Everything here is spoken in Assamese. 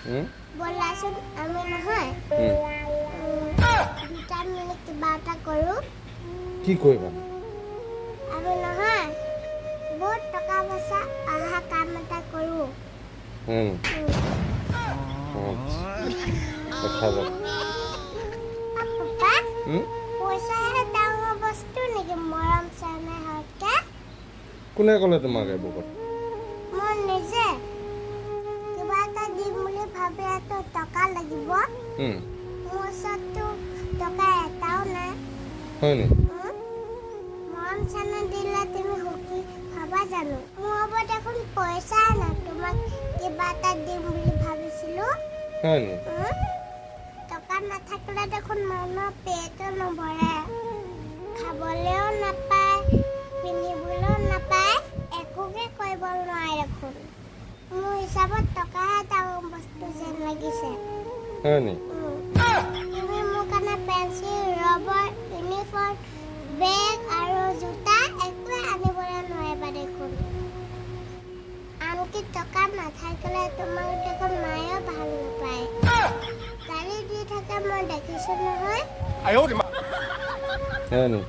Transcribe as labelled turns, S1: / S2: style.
S1: বলাচোন আমি নহয় দুটা মিলি কিবা এটা কৰোঁ
S2: কি কৰিবা
S1: আমি নহয় বহুত টকা পইচা অহা কাম এটা কৰোঁ পাপা পইচাহে ডাঙৰ বস্তু নেকি মৰম চেনেহ হওঁতে
S2: কোনে ক'লে তোমাক এইবোৰ কথা
S1: মই নিজে কিবা এটা দিম বুলি ভাবি আছো টকা লাগিব মোৰ ওচৰতো টকা এটাও নাই
S2: হয় নি
S1: মৰম চেনেহ দিলে তুমি সুখী হবা জানো মোৰ হ'ব দেখোন পইচা নাই তোমাক কিবা এটা দিম বুলি ভাবিছিলো
S2: হয় নি
S1: টকা নাথাকিলে দেখোন মানুহৰ পেটো নভৰে খাবলৈও নাপায় পিন্ধিবলৈও নাপায় একোকে কৰিব নোৱাৰে দেখোন মোৰ হিচাপত টকাহে ডাঙৰ বস্তু যেন লাগিছে
S2: হয় নি
S1: তুমি মোৰ কাৰণে পেঞ্চিল ৰবৰ ইউনিফৰ্ম বেগ আৰু জোতা একোৱে আনিবলৈ নোৱাৰিবা দেখোন আনকি টকা নাথাকিলে তোমাক দেখোন মায়েও ভাল নাপায় গালি দি থাকে মই দেখিছো নহয়
S2: হয় নি